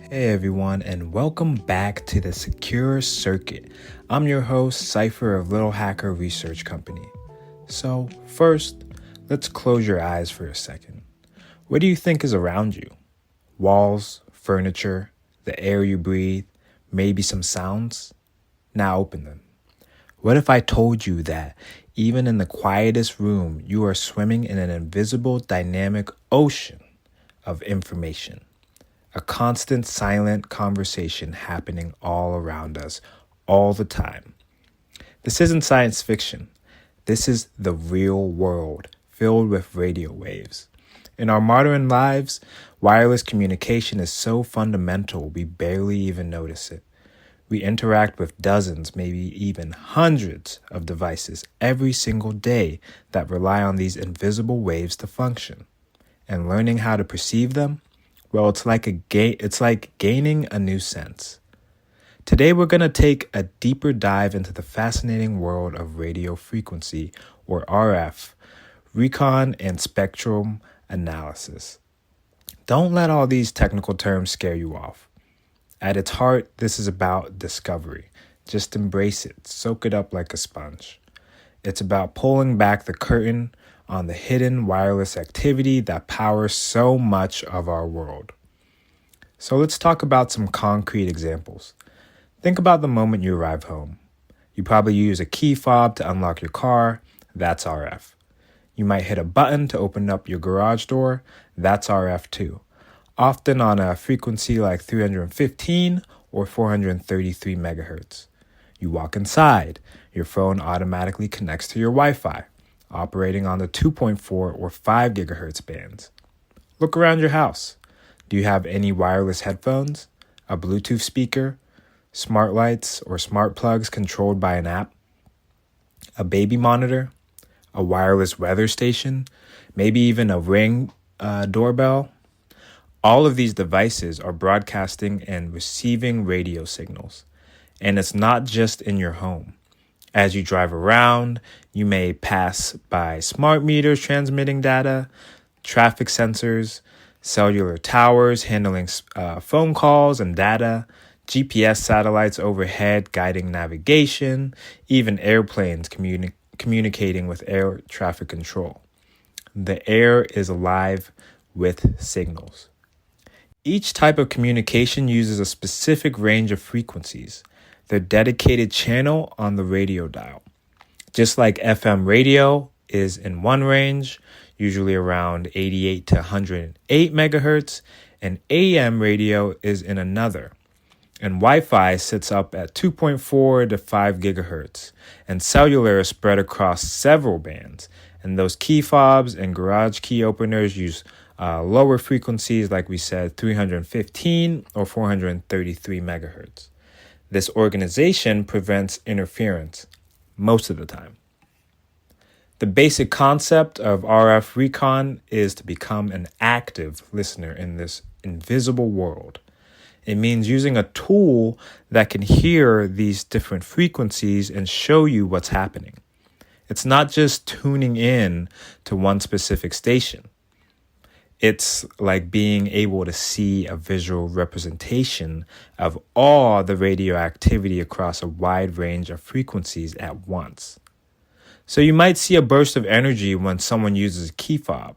Hey everyone, and welcome back to the Secure Circuit. I'm your host, Cypher of Little Hacker Research Company. So, first, let's close your eyes for a second. What do you think is around you? Walls, furniture, the air you breathe, maybe some sounds? Now open them. What if I told you that even in the quietest room, you are swimming in an invisible, dynamic ocean of information? A constant silent conversation happening all around us, all the time. This isn't science fiction. This is the real world, filled with radio waves. In our modern lives, wireless communication is so fundamental we barely even notice it. We interact with dozens, maybe even hundreds of devices every single day that rely on these invisible waves to function. And learning how to perceive them, well, it's like gaining a new sense. Today, we're going to take a deeper dive into the fascinating world of radio frequency, or RF, recon and spectrum analysis. Don't let all these technical terms scare you off. At its heart, this is about discovery. Just embrace it, soak it up like a sponge. It's about pulling back the curtain on the hidden wireless activity that powers so much of our world. So let's talk about some concrete examples. Think about the moment you arrive home. You probably use a key fob to unlock your car. That's RF. You might hit a button to open up your garage door. That's RF too. Often on a frequency like 315 or 433 megahertz. You walk inside. Your phone automatically connects to your Wi-Fi, operating on the 2.4 or 5 gigahertz bands. Look around your house. Do you have any wireless headphones, a Bluetooth speaker, smart lights or smart plugs controlled by an app, a baby monitor, a wireless weather station, maybe even a Ring doorbell? All of these devices are broadcasting and receiving radio signals. And it's not just in your home. As you drive around, you may pass by smart meters transmitting data, traffic sensors, cellular towers handling phone calls and data, GPS satellites overhead guiding navigation, even airplanes communicating with air traffic control. The air is alive with signals. Each type of communication uses a specific range of frequencies, their dedicated channel on the radio dial. Just like FM radio is in one range, usually around 88 to 108 megahertz, and AM radio is in another. And Wi-Fi sits up at 2.4 to 5 gigahertz, and cellular is spread across several bands. And those key fobs and garage key openers use lower frequencies, like we said, 315 or 433 megahertz. This organization prevents interference most of the time. The basic concept of RF recon is to become an active listener in this invisible world. It means using a tool that can hear these different frequencies and show you what's happening. It's not just tuning in to one specific station. It's like being able to see a visual representation of all the radioactivity across a wide range of frequencies at once. So you might see a burst of energy when someone uses a key fob,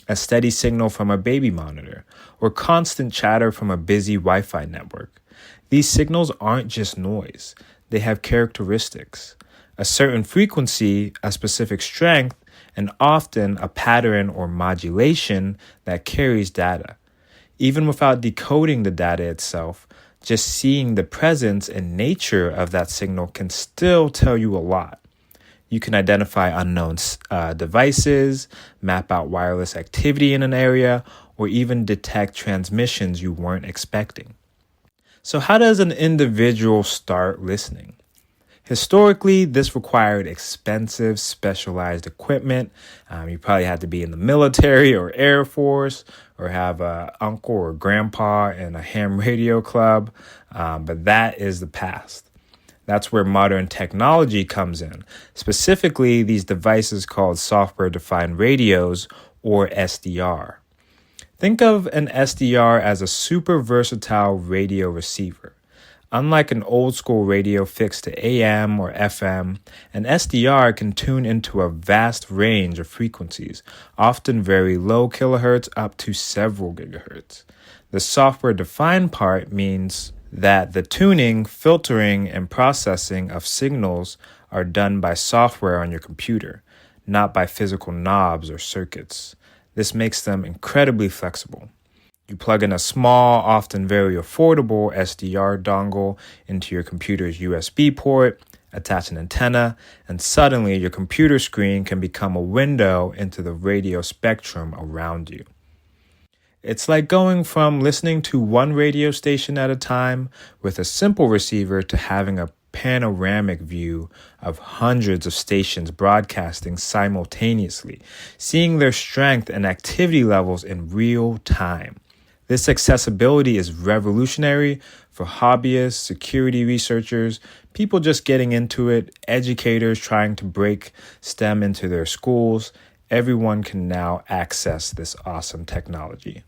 a steady signal from a baby monitor, or constant chatter from a busy Wi-Fi network. These signals aren't just noise. They have characteristics. A certain frequency, a specific strength, and often a pattern or modulation that carries data. Even without decoding the data itself, just seeing the presence and nature of that signal can still tell you a lot. You can identify unknown devices, map out wireless activity in an area, or even detect transmissions you weren't expecting. So how does an individual start listening? Historically, this required expensive, specialized equipment. You probably had to be in the military or Air Force or have an uncle or grandpa in a ham radio club. But that is the past. That's where modern technology comes in. Specifically, these devices called software-defined radios or SDR. Think of an SDR as a super versatile radio receiver. Unlike an old school radio fixed to AM or FM, an SDR can tune into a vast range of frequencies, often very low kilohertz up to several gigahertz. The software-defined part means that the tuning, filtering, and processing of signals are done by software on your computer, not by physical knobs or circuits. This makes them incredibly flexible. You plug in a small, often very affordable SDR dongle into your computer's USB port, attach an antenna, and suddenly your computer screen can become a window into the radio spectrum around you. It's like going from listening to one radio station at a time with a simple receiver to having a panoramic view of hundreds of stations broadcasting simultaneously, seeing their strength and activity levels in real time. This accessibility is revolutionary for hobbyists, security researchers, people just getting into it, educators trying to break STEM into their schools. Everyone can now access this awesome technology.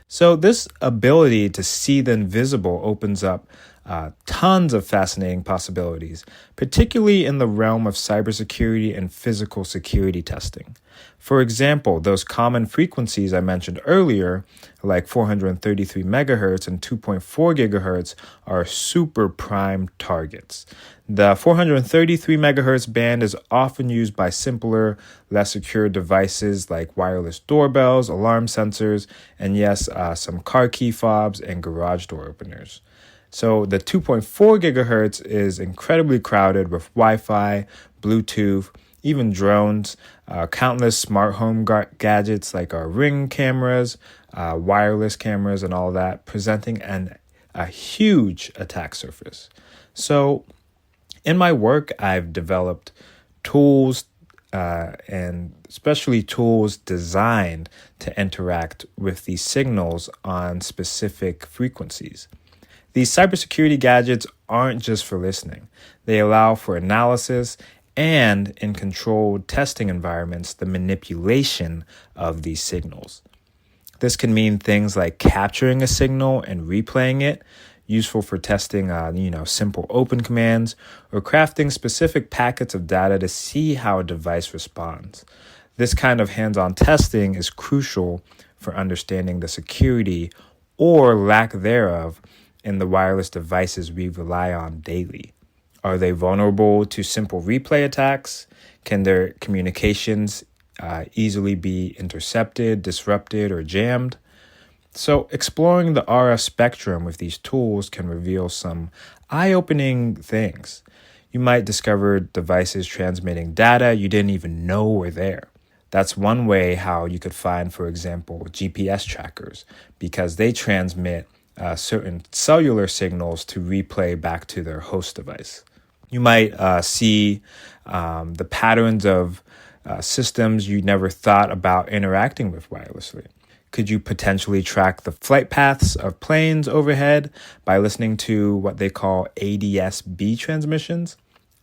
So this ability to see the invisible opens up tons of fascinating possibilities, particularly in the realm of cybersecurity and physical security testing. For example, those common frequencies I mentioned earlier, like 433 megahertz and 2.4 gigahertz, are super prime targets. The 433 megahertz band is often used by simpler, less secure devices like wireless doorbells, alarm sensors, and yes, some car key fobs and garage door openers. So the 2.4 gigahertz is incredibly crowded with Wi-Fi, Bluetooth, even drones, countless smart home gadgets like our Ring cameras, wireless cameras, and all that, presenting a huge attack surface. So in my work, I've developed tools and especially tools designed to interact with these signals on specific frequencies. These cybersecurity gadgets aren't just for listening. They allow for analysis and, in controlled testing environments, the manipulation of these signals. This can mean things like capturing a signal and replaying it, useful for testing simple open commands, or crafting specific packets of data to see how a device responds. This kind of hands-on testing is crucial for understanding the security or lack thereof in the wireless devices we rely on daily. Are they vulnerable to simple replay attacks? Can their communications easily be intercepted, disrupted, or jammed? So exploring the RF spectrum with these tools can reveal some eye-opening things. You might discover devices transmitting data you didn't even know were there. That's one way how you could find, for example, GPS trackers, because they transmit certain cellular signals to replay back to their host device. You might see the patterns of systems you never thought about interacting with wirelessly. Could you potentially track the flight paths of planes overhead by listening to what they call ADS-B transmissions?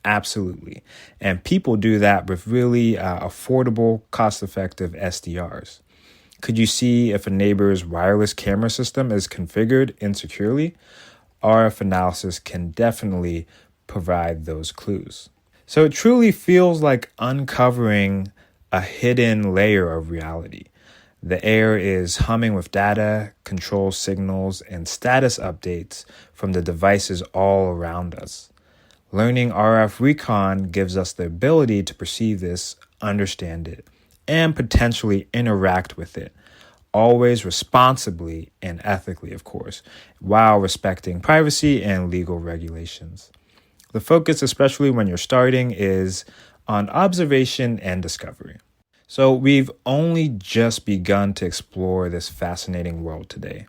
Absolutely. And people do that with really affordable, cost-effective SDRs. Could you see if a neighbor's wireless camera system is configured insecurely? RF analysis can definitely provide those clues. So it truly feels like uncovering a hidden layer of reality. The air is humming with data, control signals, and status updates from the devices all around us. Learning RF recon gives us the ability to perceive this, understand it, and potentially interact with it, always responsibly and ethically, of course, while respecting privacy and legal regulations. The focus, especially when you're starting, is on observation and discovery. So we've only just begun to explore this fascinating world today.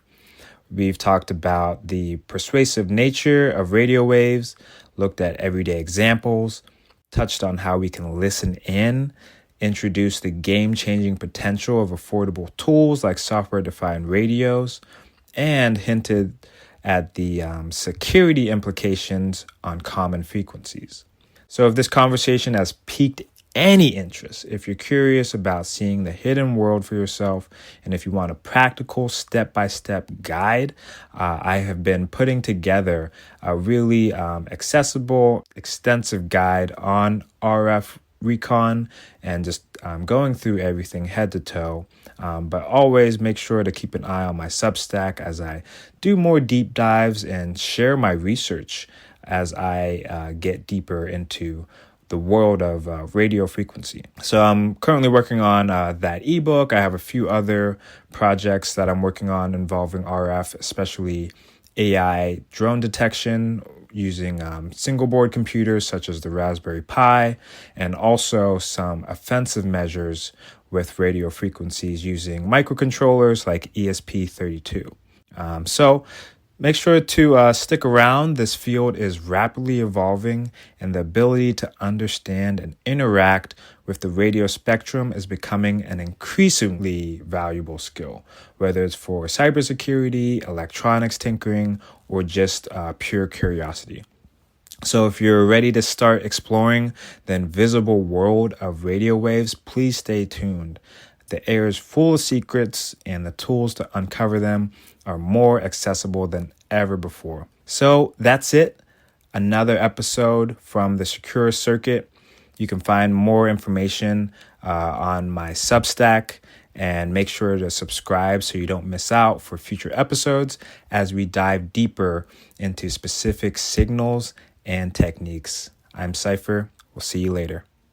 We've talked about the persuasive nature of radio waves, looked at everyday examples, touched on how we can listen in, introduced the game-changing potential of affordable tools like software-defined radios, and hinted at the security implications on common frequencies. So if this conversation has piqued any interest, if you're curious about seeing the hidden world for yourself, and if you want a practical step-by-step guide, I have been putting together a really accessible, extensive guide on RF recon and just going through everything head to toe. But always make sure to keep an eye on my Substack as I do more deep dives and share my research as I get deeper into the world of radio frequency. So I'm currently working on that ebook. I have a few other projects that I'm working on involving RF, especially AI drone detection using single board computers such as the Raspberry Pi, and also some offensive measures with radio frequencies using microcontrollers like ESP32. So make sure to stick around. This field is rapidly evolving, and the ability to understand and interact with the radio spectrum is becoming an increasingly valuable skill, whether it's for cybersecurity, electronics tinkering, or just pure curiosity. So if you're ready to start exploring the invisible world of radio waves, please stay tuned. The air is full of secrets, and the tools to uncover them are more accessible than ever before. So that's it. Another episode from the Secure Circuit. You can find more information on my Substack, and make sure to subscribe so you don't miss out for future episodes as we dive deeper into specific signals and techniques. I'm Cypher. We'll see you later.